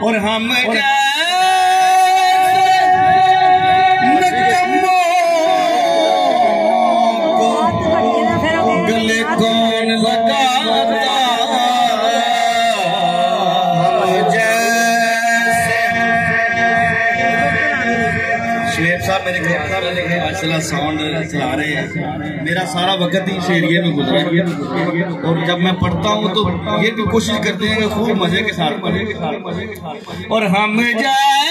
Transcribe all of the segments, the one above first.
और हम गले कौन लगाता शेर साहब मेरे माशाल्लाह साउंड चला रहे हैं। मेरा सारा वक्त ही शेरिये में गुजरा है और जब मैं पढ़ता हूँ तो ये भी कोशिश करते हैं कि खूब मजे के साथ पढ़े। और हम जाए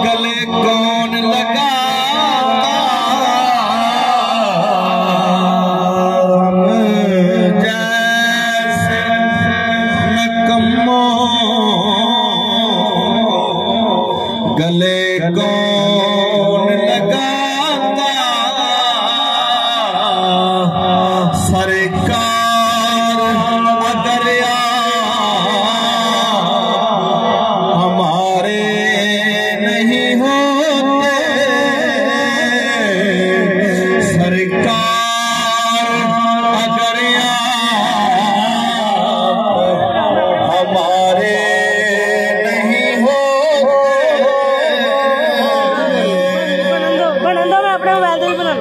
गले कौन लगाता हम जैसे नकम्मों गले कौन लगाता सरकार अगर हमारे नहीं होते सरकार अगर हमारे नहीं होते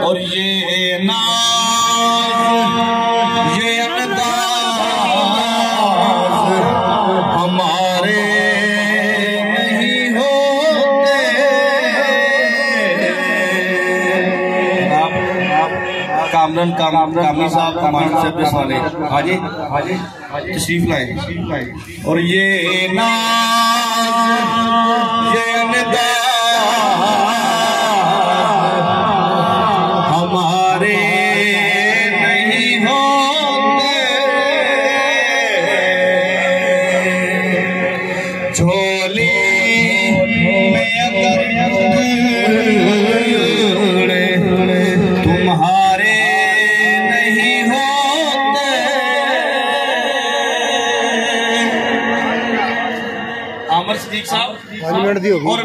और ये नाज ये अंदाज हमारे नहीं होते। कामरान कामी साहब कमांड से वाले हाजी तशरीफ लाए। और ये नाज ये अंदाज हमारे नहीं होते झोली में अगर तुम्हारे नहीं होते आमर सिद्दीक साहब और